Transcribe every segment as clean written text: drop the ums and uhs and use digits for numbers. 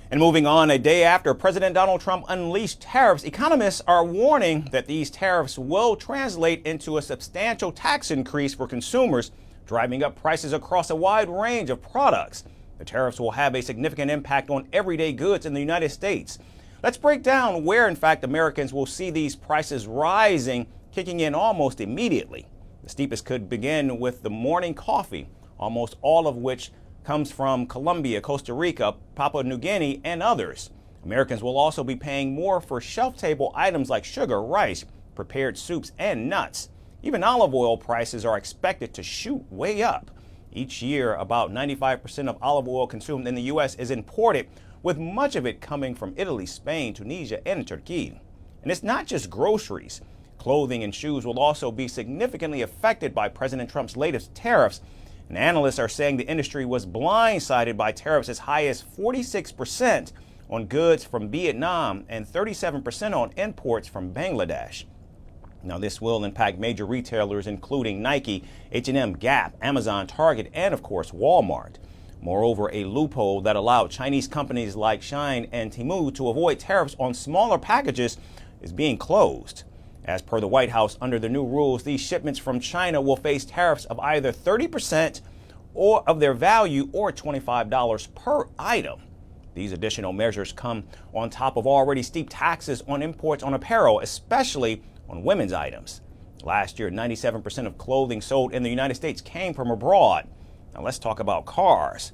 And moving on, a day after President Donald Trump unleashed tariffs, economists are warning that these tariffs will translate into a substantial tax increase for consumers, driving up prices across a wide range of products. The tariffs will have a significant impact on everyday goods in the United States. Let's break down where, in fact, Americans will see these prices rising, kicking in almost immediately. The steepest could begin with the morning coffee, almost all of which comes from Colombia, Costa Rica, Papua New Guinea, and others. Americans will also be paying more for shelf-stable items like sugar, rice, prepared soups, and nuts. Even olive oil prices are expected to shoot way up. Each year, about 95% of olive oil consumed in the U.S. is imported, with much of it coming from Italy, Spain, Tunisia, and Turkey. And it's not just groceries. Clothing and shoes will also be significantly affected by President Trump's latest tariffs. And analysts are saying the industry was blindsided by tariffs as high as 46% on goods from Vietnam and 37% on imports from Bangladesh. Now, this will impact major retailers including Nike, H&M, Gap, Amazon, Target, and of course Walmart. Moreover, a loophole that allowed Chinese companies like Shein and Temu to avoid tariffs on smaller packages is being closed. As per the White House, under the new rules, these shipments from China will face tariffs of either 30% or of their value or $25 per item. These additional measures come on top of already steep taxes on imports on apparel, especially on women's items. Last year, 97% of clothing sold in the United States came from abroad. Now let's talk about cars.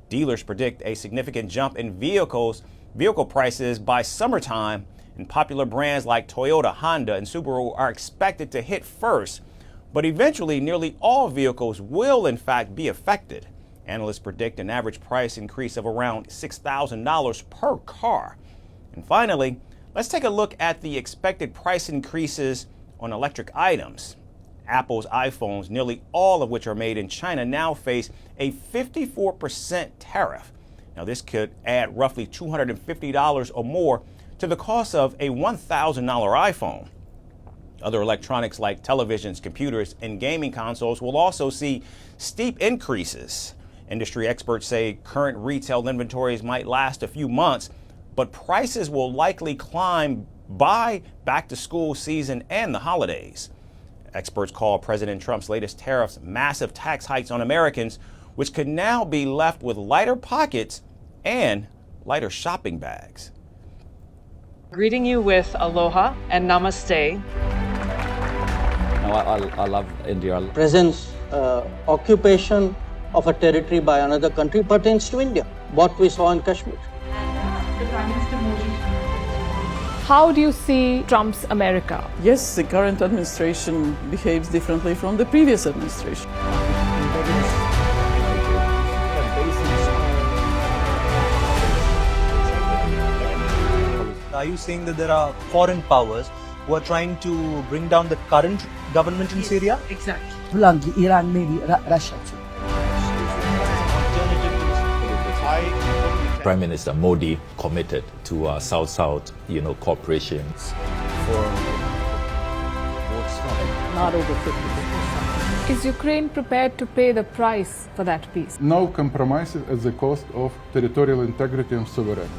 Dealers predict a significant jump in vehicle prices by summertime, and popular brands like Toyota, Honda, and Subaru are expected to hit first. But eventually, nearly all vehicles will in fact be affected. Analysts predict an average price increase of around $6,000 per car. And finally, let's take a look at the expected price increases on electric items. Apple's iPhones, nearly all of which are made in China, now face a 54% tariff. Now, this could add roughly $250 or more to the cost of a $1,000 iPhone. Other electronics like televisions, computers, and gaming consoles will also see steep increases. Industry experts say current retail inventories might last a few months, but prices will likely climb by back-to-school season and the holidays. Experts call President Trump's latest tariffs massive tax hikes on Americans, which could now be left with lighter pockets and lighter shopping bags. Greeting you with aloha and namaste. No, I love India. Presence, occupation of a territory by another country pertains to India, what we saw in Kashmir. How do you see Trump's America? Yes, the current administration behaves differently from the previous administration. Are you saying that there are foreign powers who are trying to bring down the current government in Syria? Exactly. Iran, maybe Russia too. Prime Minister Modi committed to South-South, cooperation. Not over 50%. Is Ukraine prepared to pay the price for that peace? No compromises at the cost of territorial integrity and sovereignty.